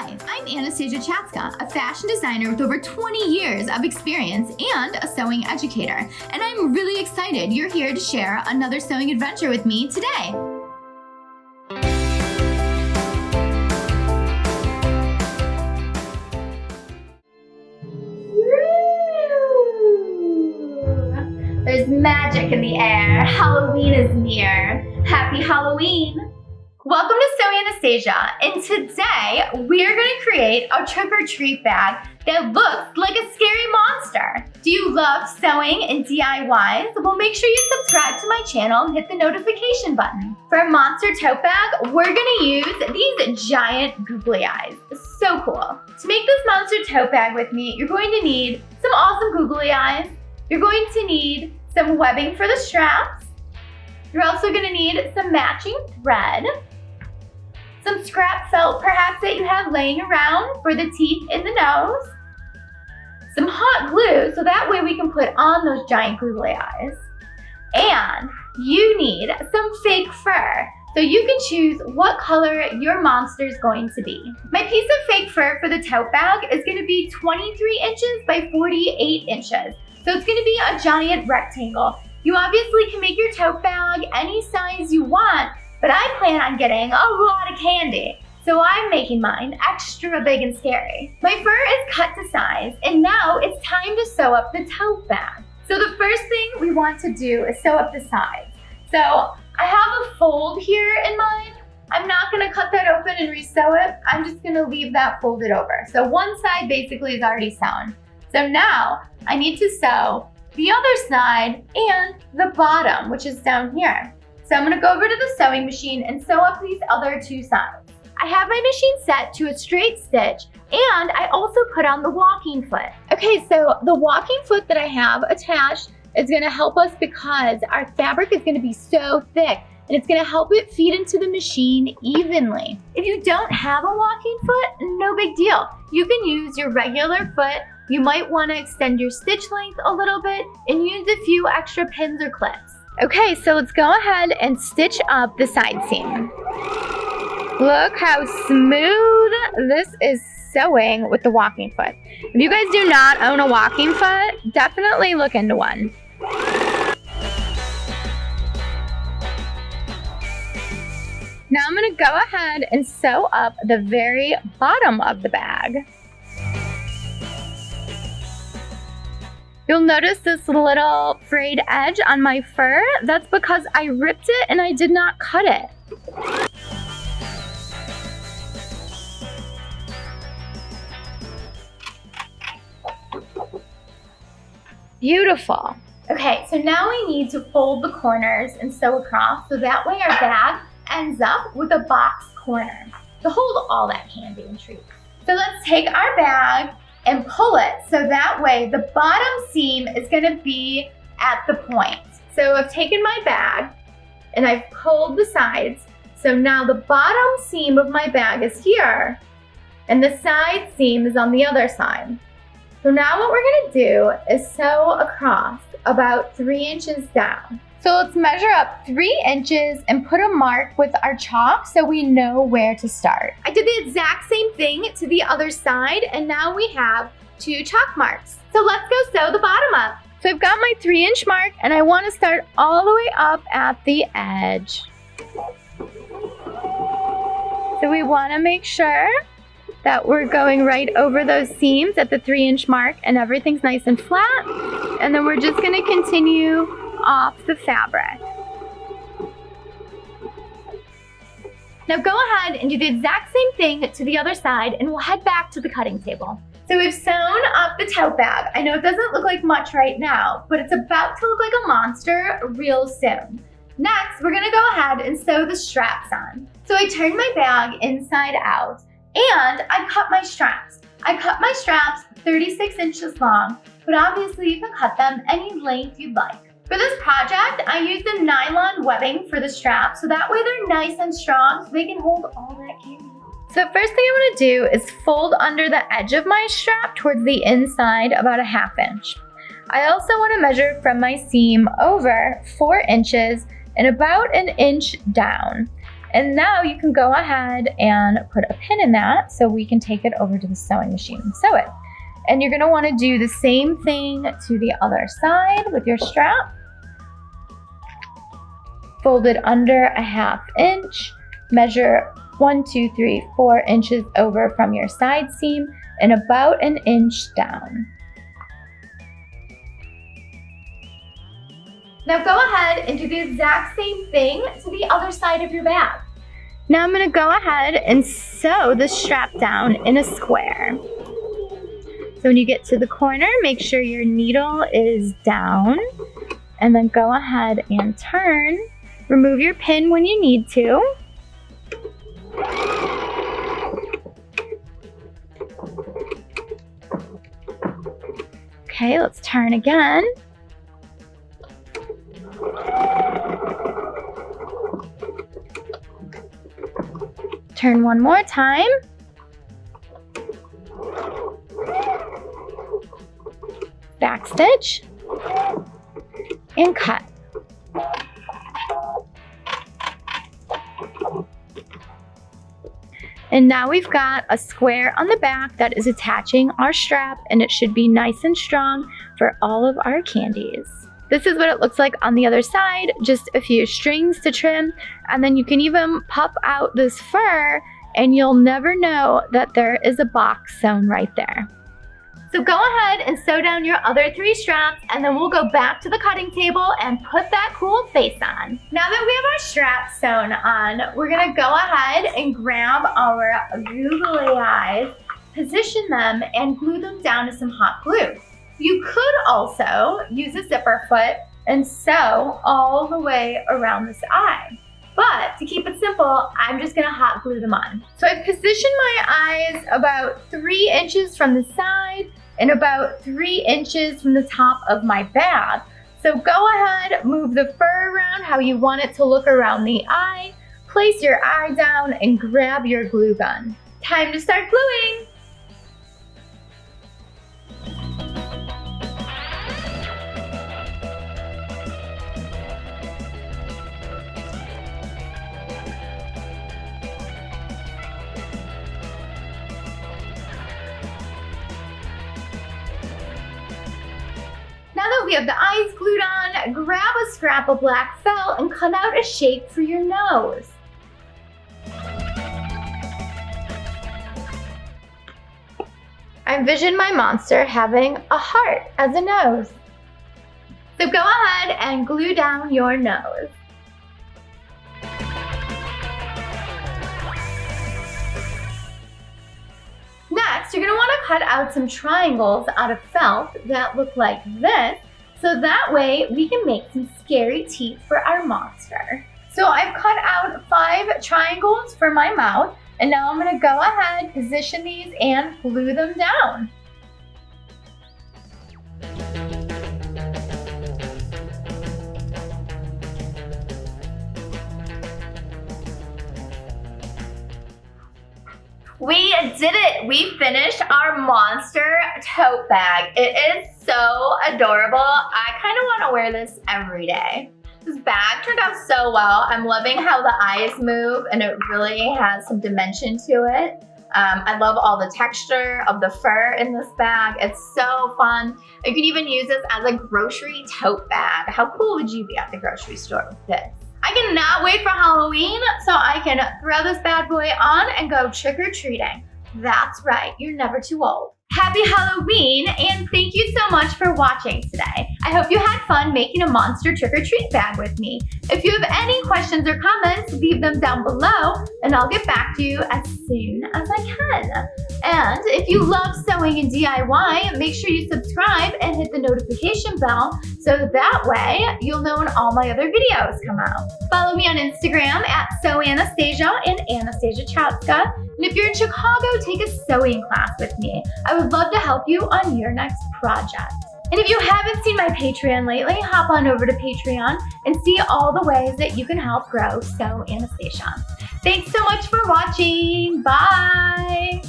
Hi, I'm Anastasia Chatzka, a fashion designer with over 20 years of experience and a sewing educator. And I'm really excited you're here to share another sewing adventure with me today. There's magic in the air. Halloween is near. Happy Halloween! Welcome to Sewing Anastasia, and today we're going to create a trick-or-treat bag that looks like a scary monster. Do you love sewing and DIYs? Well, make sure you subscribe to my channel and hit the notification button. For a monster tote bag, we're going to use these giant googly eyes. So cool. To make this monster tote bag with me, you're going to need some awesome googly eyes. You're going to need some webbing for the straps. You're also going to need some matching thread, some scrap felt perhaps that you have laying around for the teeth in the nose, some hot glue so that way we can put on those giant googly eyes, and you need some fake fur so you can choose what color your monster is going to be. My piece of fake fur for the tote bag is going to be 23 inches by 48 inches. So it's going to be a giant rectangle. You obviously can make your tote bag any size you want, but I plan on getting a lot of candy. So I'm making mine extra big and scary. My fur is cut to size, and now it's time to sew up the tote bag. So the first thing we want to do is sew up the sides. So I have a fold here in mind. I'm not going to cut that open and resew it. I'm just going to leave that folded over. So one side basically is already sewn. So now I need to sew the other side and the bottom, which is down here. So I'm gonna go over to the sewing machine and sew up these other two sides. I have my machine set to a straight stitch, and I also put on the walking foot. Okay, so the walking foot that I have attached is gonna help us because our fabric is gonna be so thick, and it's gonna help it feed into the machine evenly. If you don't have a walking foot, no big deal. You can use your regular foot. You might want to extend your stitch length a little bit and use a few extra pins or clips. Okay, so let's go ahead and stitch up the side seam. Look how smooth this is sewing with the walking foot. If you guys do not own a walking foot, definitely look into one. Now I'm going to go ahead and sew up the very bottom of the bag. You'll notice this little frayed edge on my fur. That's because I ripped it and I did not cut it. Beautiful. Okay, so now we need to fold the corners and sew across so that way our bag ends up with a box corner to hold all that candy and treats. So let's take our bag and pull it so that way the bottom seam is going to be at the point. So I've taken my bag and I've pulled the sides. So now the bottom seam of my bag is here and the side seam is on the other side. So now what we're going to do is sew across about 3 inches down. So let's measure up 3 inches and put a mark with our chalk so we know where to start. I did the exact same thing to the other side, and now we have 2 chalk marks. So let's go sew the bottom up. So I've got my 3-inch mark and I want to start all the way up at the edge. So we want to make sure that we're going right over those seams at the 3-inch mark and everything's nice and flat. And then we're just going to continue off the fabric. Now go ahead and do the exact same thing to the other side and we'll head back to the cutting table. So we've sewn up the tote bag. I know it doesn't look like much right now, but it's about to look like a monster real soon. Next, we're gonna go ahead and sew the straps on. So I turned my bag inside out and I cut my straps. I cut my straps 36 inches long, but obviously you can cut them any length you'd like. For this project, I used the nylon webbing for the straps so that way they're nice and strong so they can hold all that candy. So the first thing I want to do is fold under the edge of my strap towards the inside about a 1/2 inch. I also want to measure from my seam over 4 inches and about 1 inch down. And now you can go ahead and put a pin in that so we can take it over to the sewing machine and sew it. And you're gonna wanna do the same thing to the other side with your strap. Fold it under a 1/2 inch, measure 1, 2, 3, 4 inches over from your side seam and about 1 inch down. Now go ahead and do the exact same thing to the other side of your bag. Now I'm gonna go ahead and sew the strap down in a square. So when you get to the corner, make sure your needle is down and then go ahead and turn. Remove your pin when you need to. Okay, let's turn again. Turn one more time. Back stitch and cut. And now we've got a square on the back that is attaching our strap, and it should be nice and strong for all of our candies. This is what it looks like on the other side, just a few strings to trim, and then you can even puff out this fur and you'll never know that there is a box sewn right there. So go ahead and sew down your other 3 straps, and then we'll go back to the cutting table and put that cool face on. Now that we have our straps sewn on, we're gonna go ahead and grab our googly eyes, position them, and glue them down to some hot glue. You could also use a zipper foot and sew all the way around this eye. But to keep it simple, I'm just gonna hot glue them on. So I've positioned my eyes about 3 inches from the side and about 3 inches from the top of my bag. So go ahead, move the fur around how you want it to look around the eye, place your eye down and grab your glue gun. Time to start gluing. Now that we have the eyes glued on, grab a scrap of black felt and cut out a shape for your nose. I envision my monster having a heart as a nose. So go ahead and glue down your nose. Next, you're going to want to cut out some triangles out of felt that look like this, so that way we can make some scary teeth for our monster. So I've cut out 5 triangles for my mouth, and now I'm going to go ahead, position these, and glue them down. We did it! We finished our monster tote bag. It is so adorable. I kind of want to wear this every day. This bag turned out so well. I'm loving how the eyes move and it really has some dimension to it. I love all the texture of the fur in this bag. It's so fun. You can even use this as a grocery tote bag. How cool would you be at the grocery store with this? I cannot wait for Halloween so I can throw this bad boy on and go trick-or-treating. That's right, you're never too old. Happy Halloween, and thank you so much for watching today. I hope you had fun making a monster trick-or-treat bag with me. If you have any questions or comments, leave them down below, and I'll get back to you as soon as I can. And if you love sewing and DIY, make sure you subscribe and hit the notification bell so that way you'll know when all my other videos come out. Follow me on Instagram at @SewAnastasia and Anastasia Chatzka. And if you're in Chicago, take a sewing class with me. I would love to help you on your next project. And if you haven't seen my Patreon lately, hop on over to Patreon and see all the ways that you can help grow Sew Anastasia. Thanks so much for watching. Bye.